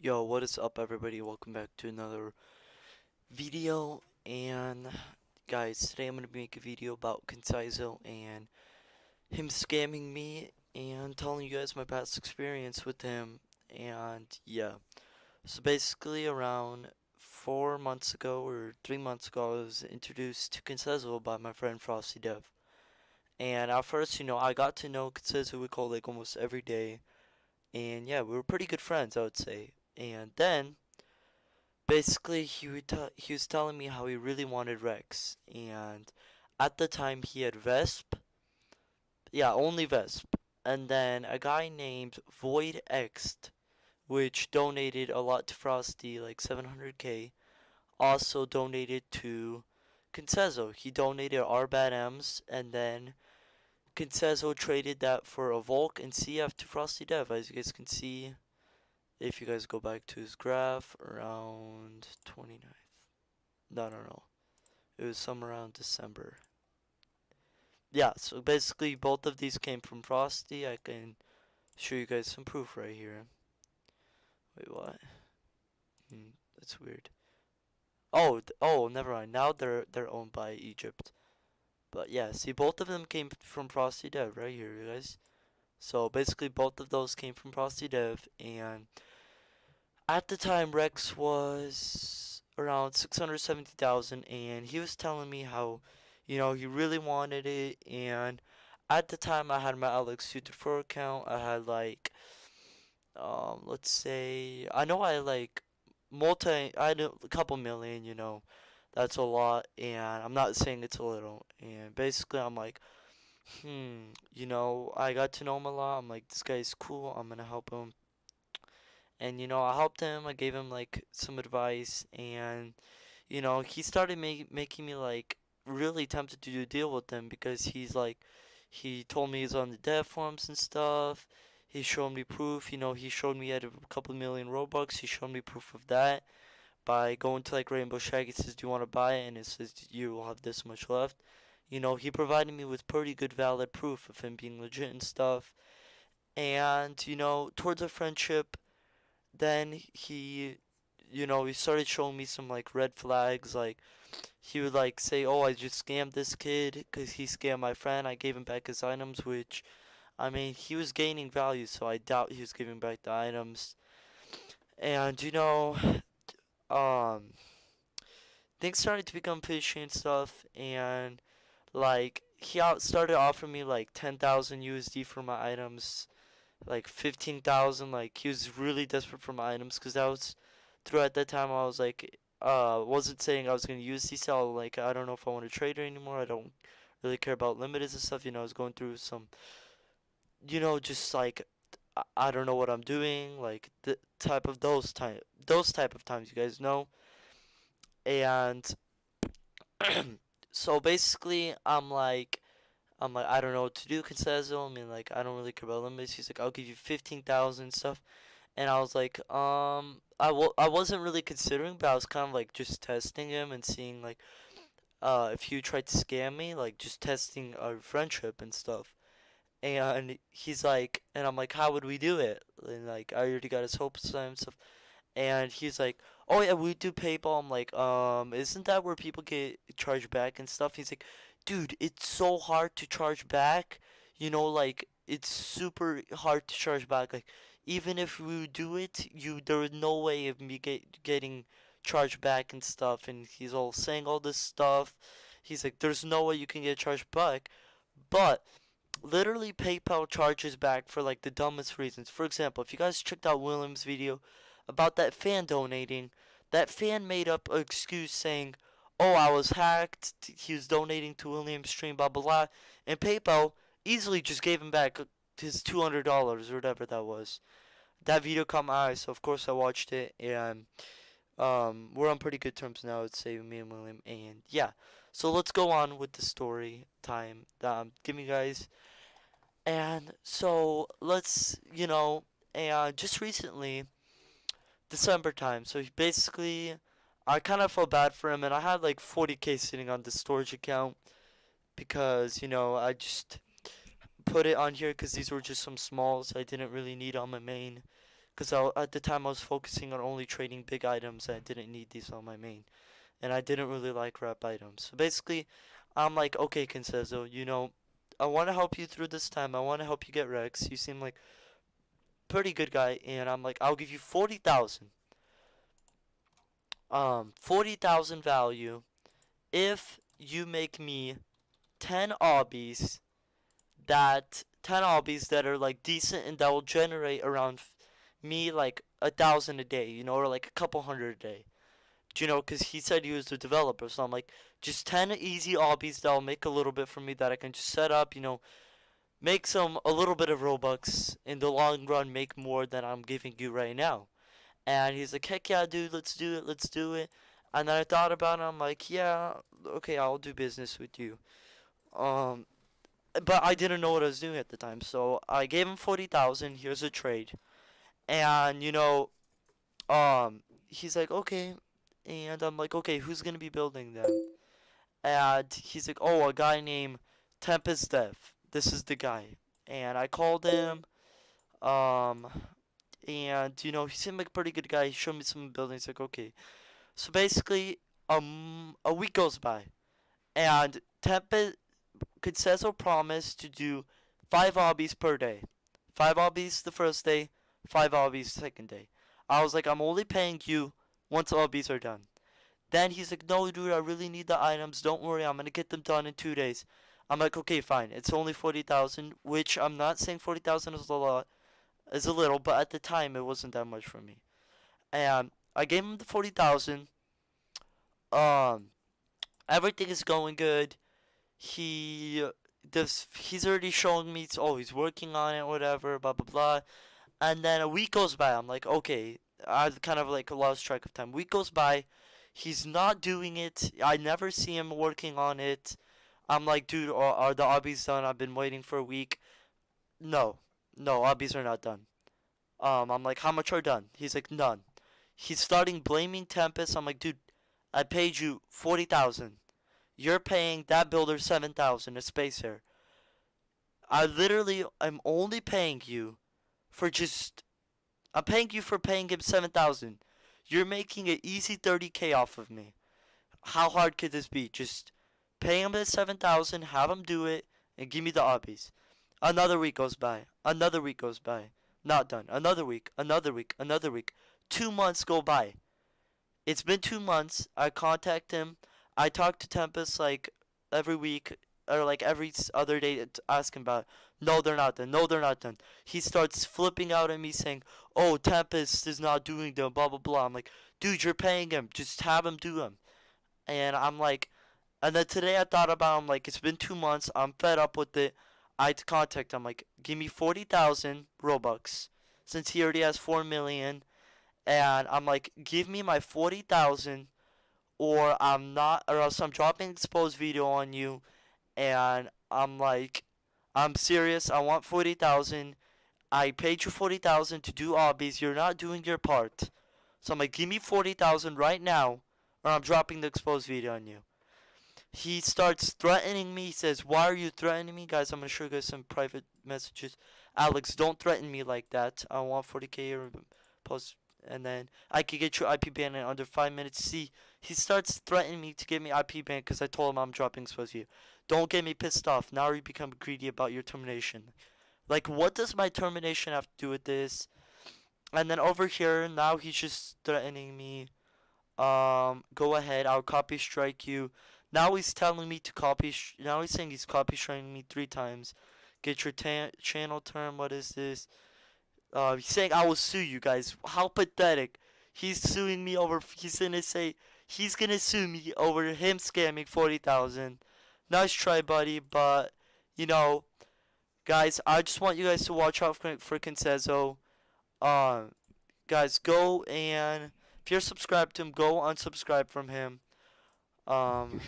Yo, what is up everybody? Welcome back to another video. And guys, today I'm gonna make a video about Kensizo and him scamming me and telling you guys my past experience with him. And yeah, so basically around 4 months ago or 3 months ago, I was introduced to Kensizo by my friend Frosty Dev. And at first, I got to know Kensizo, we call like almost every day. And yeah, we were pretty good friends, I would say. And then basically he was telling me how he really wanted Rex, and at the time he had Vesp, yeah, only Vesp, and then a guy named Void X, which donated a lot to Frosty, like 700k, also donated to Kensezo. He donated our bad M's, and then Kensezo traded that for a Volk and CF to Frosty Dev, as you guys can see. If you guys go back to his graph around 29th. No. It was somewhere around December. Yeah, so basically both of these came from Frosty. I can show you guys some proof right here. Wait, what? That's weird. Oh, never mind. Now they're owned by Egypt. But yeah, see, both of them came from Frosty Dev right here, you guys. So basically, both of those came from Frosty Dev, and at the time, Rex was around 670,000, and he was telling me how, he really wanted it, and at the time, I had my Alex 224 account. I had like, let's say, I know I like I had a couple million, that's a lot, and I'm not saying it's a little, and basically, I'm like, I got to know him a lot. I'm like, this guy's cool. I'm gonna help him. And I helped him. I gave him like some advice, and he started making me like really tempted to do a deal with him because he told me he's on the dev forums and stuff. He showed me proof. He showed me he had a couple million Robux. He showed me proof of that by going to like Rainbow Shack. He says, "Do you want to buy it?" And it says you will have this much left. He provided me with pretty good valid proof of him being legit and stuff. And towards a friendship, then he started showing me some like red flags. Like he would like say, "Oh, I just scammed this kid because he scammed my friend. I gave him back his items," which I mean he was gaining value, so I doubt he was giving back the items. And um, things started to become fishy and stuff, and like started offering me like 10,000 USD for my items, like 15,000. Like he was really desperate for my items because that was throughout that time I was like wasn't saying I was gonna use these. So like I don't know if I want to trade it anymore. I don't really care about limiteds and stuff. I was going through some just like I don't know what I'm doing. Like the type of those type of times, you guys know. And so basically I'm like I don't know what to do, Kensizo. I mean like I don't really care about limits. He's like I'll give you 15,000 stuff. And I was like, I wasn't really considering, but I was kind of like just testing him and seeing like, if he tried to scam me, like just testing our friendship and stuff. And he's like, and I'm like, how would we do it? And like, I already got his hopes and stuff. And he's like, oh yeah, we do PayPal. I'm like, isn't that where people get charged back and stuff? He's like, dude, it's so hard to charge back. Like it's super hard to charge back. Like even if we do it, there is no way of me getting charged back and stuff. And he's all saying all this stuff. He's like, there's no way you can get charged back. But literally PayPal charges back for like the dumbest reasons. For example, if you guys checked out William's video about that fan donating, that fan made up an excuse saying, "Oh, I was hacked. He was donating to William's stream, blah blah blah," and PayPal easily just gave him back his $200 or whatever that was. That video caught my eye, so of course I watched it, and we're on pretty good terms now. I'd say me and William, and yeah. So let's go on with the story time that I'm giving you guys. And so and just recently, December time. So basically, I kind of felt bad for him, and I had like 40k sitting on the storage account because I just put it on here because these were just some smalls I didn't really need on my main because at the time I was focusing on only trading big items. I didn't need these on my main, and I didn't really like rep items. So basically, I'm like, okay, Kensizo, I want to help you through this time. I want to help you get Rex. You seem like pretty good guy, and I'm like, I'll give you 40,000. 40,000 value if you make me 10 obbies 10 obbies that are like decent and that will generate around me like 1,000 a day, or like a couple hundred a day. Because he said he was a developer, so I'm like, just 10 easy obbies that'll make a little bit for me that I can just set up, make a little bit of Robux in the long run, make more than I'm giving you right now. And he's like, heck yeah, dude, let's do it, let's do it. And then I thought about it, I'm like, yeah, okay, I'll do business with you. Um, but I didn't know what I was doing at the time, so I gave him 40,000. Here's a trade, and he's like, okay, and I'm like, okay, who's gonna be building them? And he's like, oh, a guy named Tempest Dev. This is the guy, and I called him, um, and he seemed like a pretty good guy. He showed me some buildings. Like, okay, so basically, a week goes by, and Tempest Kensizo promised to do 5 obbies per day. 5 obbies the first day, 5 obbies the second day. I was like, I'm only paying you once obbies are done. Then he's like, no, dude, I really need the items. Don't worry, I'm gonna get them done in 2 days. I'm like, okay, fine. It's only 40,000, which I'm not saying 40,000 is a lot, is a little, but at the time it wasn't that much for me. And I gave him the 40,000. Um, everything is going good. He's already shown me, oh, he's working on it, whatever, blah blah blah. And then a week goes by. I'm like, okay, I kind of like lost track of time. Week goes by, he's not doing it. I never see him working on it. I'm like, dude, are the obbies done? I've been waiting for a week. No, no, obbies are not done. I'm like, how much are done? He's like, none. He's starting blaming Tempest. I'm like, dude, I paid you 40,000. You're paying that builder 7,000 a space here. I literally am only paying you for just. I'm paying you for paying him 7,000. You're making an easy 30K off of me. How hard could this be? Just pay him the 7,000, have him do it, and give me the obbies. Another week goes by. Another week goes by. Not done. Another week. Another week. Another week. 2 months go by. It's been 2 months. I contact him. I talk to Tempest like every week or like every other day to ask him about it. No, they're not done. No, they're not done. He starts flipping out at me saying, oh, Tempest is not doing them, blah, blah, blah. I'm like, dude, you're paying him. Just have him do them. And I'm like, and then today I thought about, I'm like, it's been 2 months. I'm fed up with it. I contact him like, give me 40,000 Robux since he already has 4 million. And I'm like, give me my 40,000 or I'm not, or else I'm dropping exposed video on you. And I'm like, I'm serious. I want 40,000. I paid you 40,000 to do obbies. You're not doing your part. So I'm like, give me 40,000 right now, or I'm dropping the exposed video on you. He starts threatening me. He says, why are you threatening me? Guys, I'm going to show you guys some private messages. Alex, don't threaten me like that. I want 40K or post, and then I could get your IP banned in under 5 minutes. See, he starts threatening me to get me IP banned because I told him I'm dropping exposed video. Don't get me pissed off. Now you become greedy about your termination. Like, what does my termination have to do with this? And then over here, now he's just threatening me. Go ahead, I'll copy strike you. Now he's telling me to copy. Now he's saying he's copy striking me 3 times. Get your channel term. What is this? He's saying I will sue you guys. How pathetic. He's suing me over. He's gonna say he's gonna sue me over him scamming 40,000. Nice try, buddy. But guys, I just want you guys to watch out for Kensizo. Guys, go and if you're subscribed to him, go unsubscribe from him.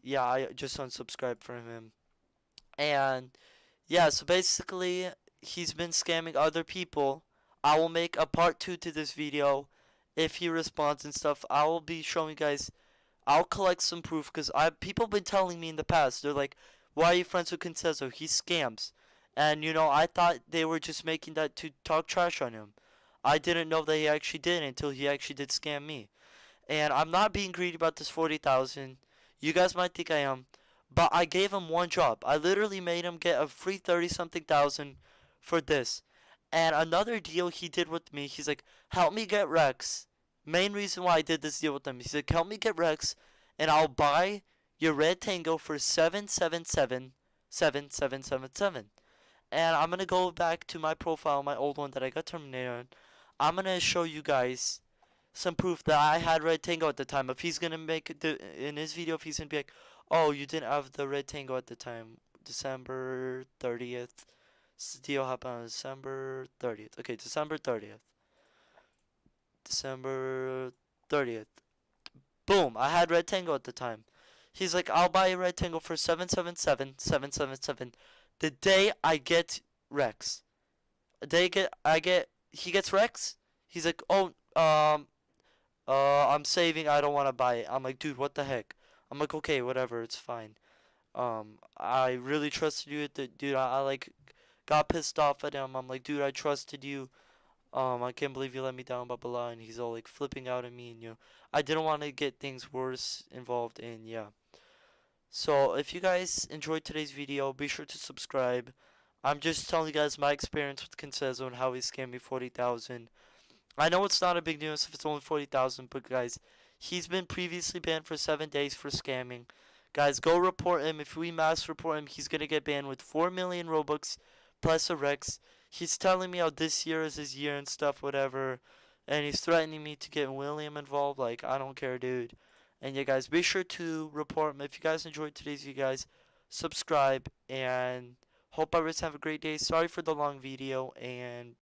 Yeah, I just unsubscribed from him. And yeah, so basically, he's been scamming other people. I will make a part 2 to this video if he responds and stuff. I will be showing you guys. I'll collect some proof because people been telling me in the past. They're like, "Why are you friends with Kensizo? He scams." And I thought they were just making that to talk trash on him. I didn't know that he actually did until he actually did scam me. And I'm not being greedy about this 40,000. You guys might think I am, but I gave him one job. I literally made him get a free 30 something thousand for this. And another deal he did with me, he's like, help me get Rex. Main reason why I did this deal with him, he's like, help me get Rex, and I'll buy your red tango for 777,777. And I'm gonna go back to my profile, my old one that I got terminated on. I'm gonna show you guys some proof that I had red tango at the time. If he's gonna make in his video, if he's gonna be like, oh, you didn't have the red tango at the time, December 30th. This deal happened on December 30th. Okay, December 30th. December 30th. Boom, I had red tango at the time. He's like, I'll buy a red tango for 777,777 the day I get Rex. He gets Rex. He's like, oh, I'm saving. I don't want to buy it. I'm like, dude, what the heck? I'm like, okay, whatever, it's fine. I really trusted you. Dude, I like got pissed off at him. I'm like, dude, I trusted you. I can't believe you let me down, blah blah blah. And he's all like flipping out at me, and I didn't want to get things worse involved, and yeah. So if you guys enjoyed today's video, be sure to subscribe. I'm just telling you guys my experience with Kensizo and how he scammed me 40,000. I know it's not a big news if it's only 40,000, but guys, he's been previously banned for 7 days for scamming. Guys, go report him. If we mass report him, he's gonna get banned with 4 million Robux plus a Rex. He's telling me how this year is his year and stuff, whatever. And he's threatening me to get William involved. Like, I don't care, dude. And yeah, guys, be sure to report him. If you guys enjoyed today's video, guys, subscribe. And hope everyone have a great day. Sorry for the long video. And